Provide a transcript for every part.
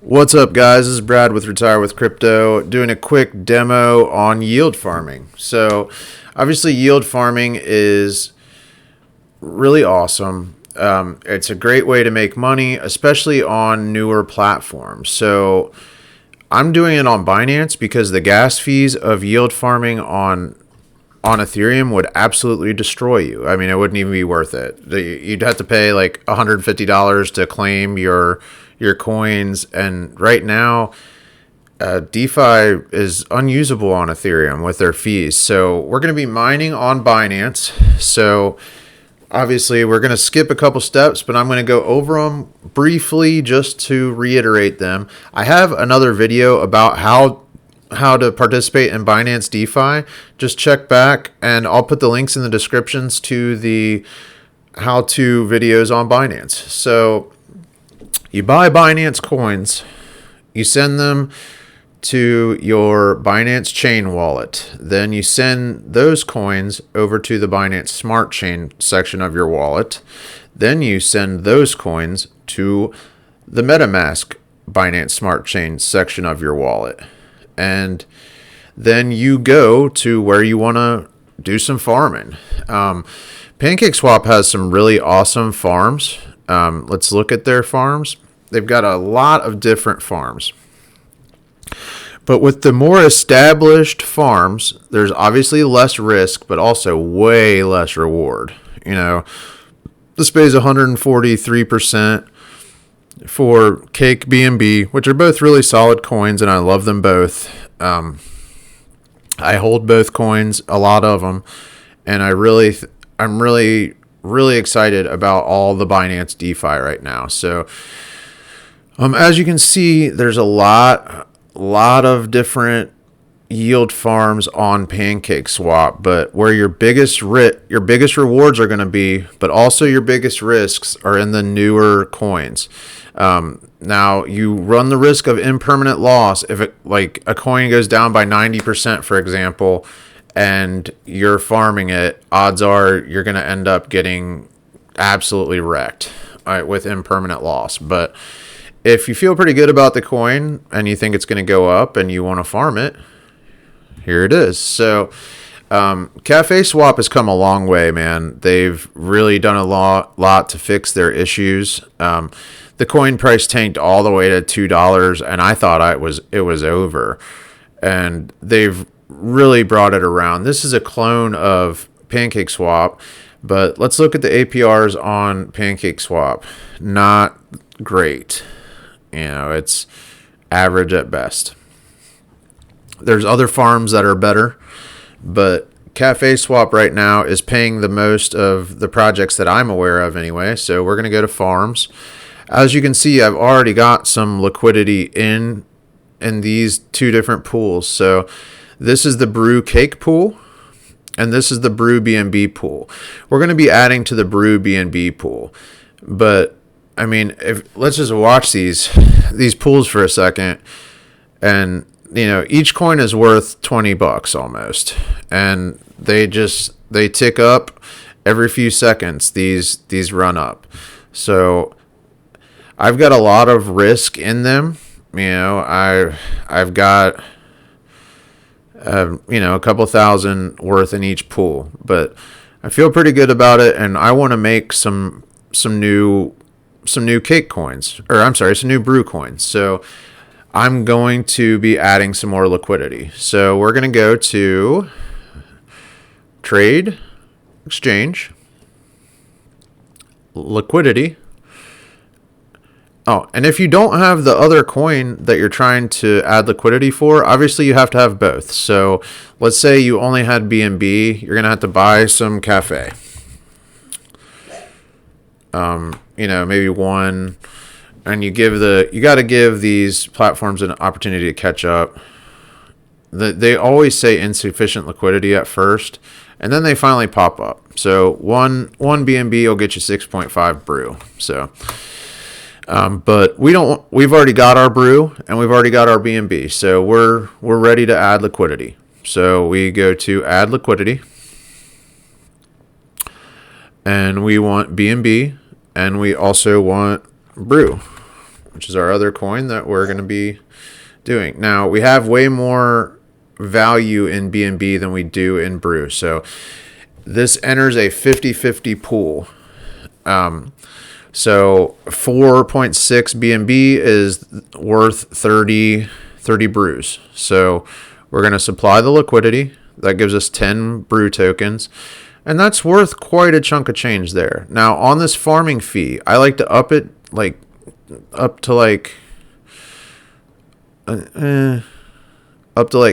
What's up, guys? This is Brad with Retire with Crypto doing a quick demo on yield farming. So, obviously, yield farming is really awesome. It's a great way to make money, especially on newer platforms. So, I'm doing it on Binance because the gas fees of yield farming on Ethereum would absolutely destroy you. I mean, it wouldn't even be worth it. You'd have to pay like $150 to claim your coins, and right now, DeFi is unusable on Ethereum with their fees. So we're going to be mining on Binance. So obviously, we're going to skip a couple steps, but I'm going to go over them briefly just to reiterate them. I have another video about how to participate in Binance DeFi. Just check back, and I'll put the links in the descriptions to the how-to videos on Binance. So you buy Binance coins, you send them to your Binance Chain wallet. Then you send those coins over to the Binance Smart Chain section of your wallet. Then you send those coins to the MetaMask Binance Smart Chain section of your wallet. And then you go to where you want to do some farming. PancakeSwap has some really awesome farms. Let's look at their farms. They've got a lot of different farms. But with the more established farms, there's obviously less risk, but also way less reward. You know, this pays 143% for Cake BNB, which are both really solid coins, and I love them both. I hold both coins, a lot of them, and I'm really excited about all the Binance DeFi right now. So, as you can see, there's a lot of different yield farms on PancakeSwap, but where your biggest rewards are going to be, but also your biggest risks are in the newer coins. Now you run the risk of impermanent loss if like a coin goes down by 90%, for example, and you're farming it. Odds are you're going to end up getting absolutely wrecked, with impermanent loss. But if you feel pretty good about the coin and you think it's going to go up and you want to farm it, here it is. So cafeswap has come a long way, man. They've really done a lot to fix their issues. The coin price tanked all the way to $2, and I thought it was over. And they've really brought it around. This is a clone of PancakeSwap, but let's look at the APRs on PancakeSwap. Not great. You know, it's average at best. There's other farms that are better, but cafeswap right now is paying the most of the projects that I'm aware of anyway. So we're going to go to farms. As you can see, I've already got some liquidity in these two different pools. So this is the Brew Cake pool, and this is the Brew BNB pool. We're going to be adding to the Brew BNB pool, but I mean, let's just watch these pools for a second, and you know, each coin is worth $20 almost, and they tick up every few seconds. These run up, so I've got a lot of risk in them. You know, I've got a couple thousand worth in each pool, but I feel pretty good about it, and I want to make some new cake coins, or I'm sorry, some new brew coins. So I'm going to be adding some more liquidity. So we're going to go to trade, exchange, liquidity. Oh, and if you don't have the other coin that you're trying to add liquidity for, obviously you have to have both. So let's say you only had BNB, you're going to have to buy some Cafe. Maybe one, and you got to give these platforms an opportunity to catch up. They always say insufficient liquidity at first, and then they finally pop up. So one BNB will get you 6.5 brew. So, but we've already got our brew and we've already got our BNB. So we're ready to add liquidity. So we go to add liquidity, and we want BNB, and we also want brew. which is our other coin that we're going to be doing. Now, we have way more value in BNB than we do in Brew. So this enters a 50-50 pool. So 4.6 BNB is worth 30 brews. So we're going to supply the liquidity. That gives us 10 brew tokens. And that's worth quite a chunk of change there. Now, on this farming fee, I like to up it up to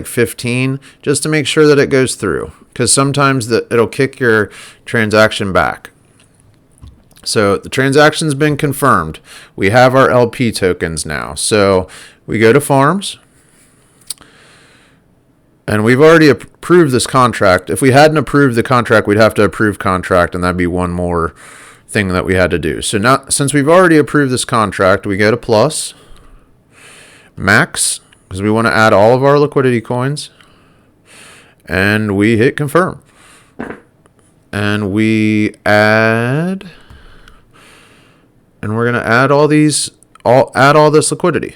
15, just to make sure that it goes through, because sometimes it'll kick your transaction back. So the transaction's been confirmed. We have our LP tokens now. So we go to farms, and we've already approved this contract. If we hadn't approved the contract, we'd have to approve contract, and that'd be one more thing that we had to do. So now, since we've already approved this contract, we go to plus, max, because we want to add all of our liquidity coins, and we hit confirm. And we add, and we're going to add all this liquidity.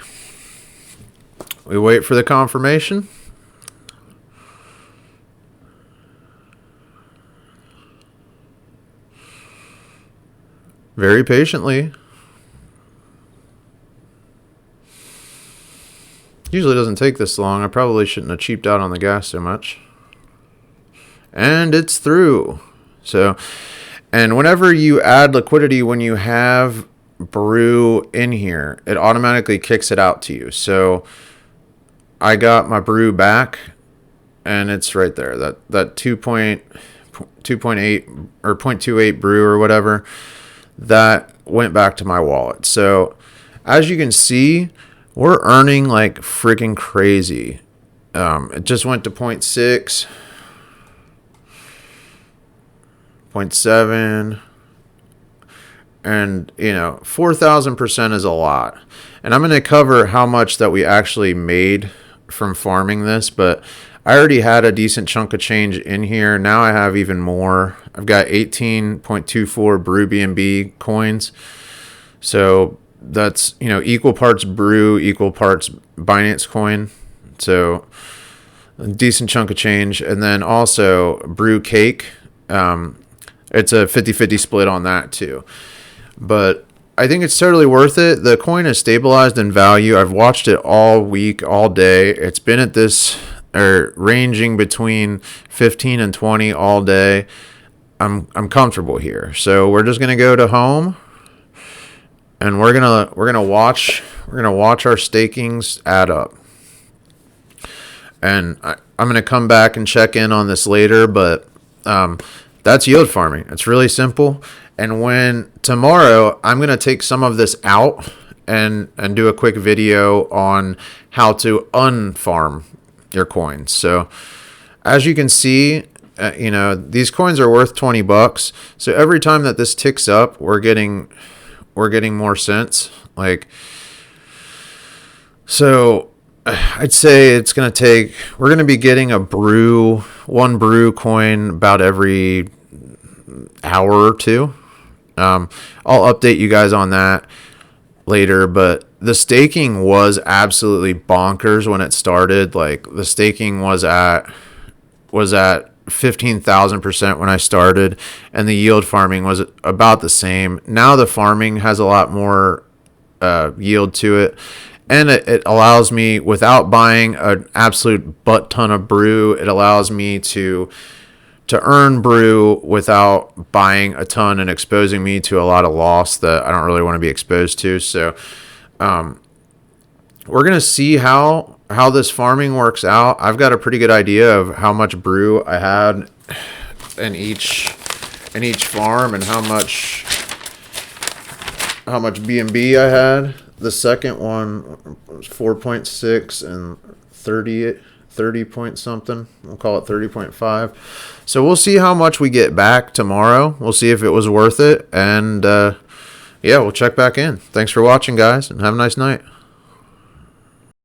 We wait for the confirmation. Very patiently. Usually doesn't take this long. I probably shouldn't have cheaped out on the gas so much. And it's through. So, and whenever you add liquidity, when you have Brew in here, it automatically kicks it out to you. So I got my Brew back, and it's right there. That 2.8 or 0.28 Brew or whatever, that went back to my wallet. So as you can see, we're earning like freaking crazy. It just went to 0.6, 0.7, and 4,000% is a lot. And I'm going to cover how much that we actually made from farming this, but I already had a decent chunk of change in here. Now I have even more. I've got 18.24 Brew BNB coins. So that's, equal parts Brew, equal parts Binance coin. So a decent chunk of change. And then also Brew Cake. It's a 50-50 split on that too. But I think it's totally worth it. The coin is stabilized in value. I've watched it all week, all day. It's been at this, or ranging between 15 and 20 all day. I'm comfortable here. So we're just gonna go to home, and we're gonna watch our stakings add up. And I'm gonna come back and check in on this later, but that's yield farming. It's really simple. And when tomorrow, I'm gonna take some of this out and do a quick video on how to unfarm your coins. So as you can see, these coins are worth $20. So every time that this ticks up, we're getting more cents. So I'd say it's going to take, we're going to be getting one brew coin about every hour or two. I'll update you guys on that later, but the staking was absolutely bonkers when it started. The staking was at 15,000% when I started, and the yield farming was about the same. Now the farming has a lot more yield to it, and it allows me, without buying an absolute butt ton of Brew, it allows me to earn Brew without buying a ton and exposing me to a lot of loss that I don't really want to be exposed to. So we're going to see how this farming works out. I've got a pretty good idea of how much Brew I had in each farm, and how much BNB I had. The second one was 4.6 and 30 point something. We'll call it 30.5. So we'll see how much we get back tomorrow. We'll see if it was worth it. And we'll check back in. Thanks for watching, guys, and have a nice night.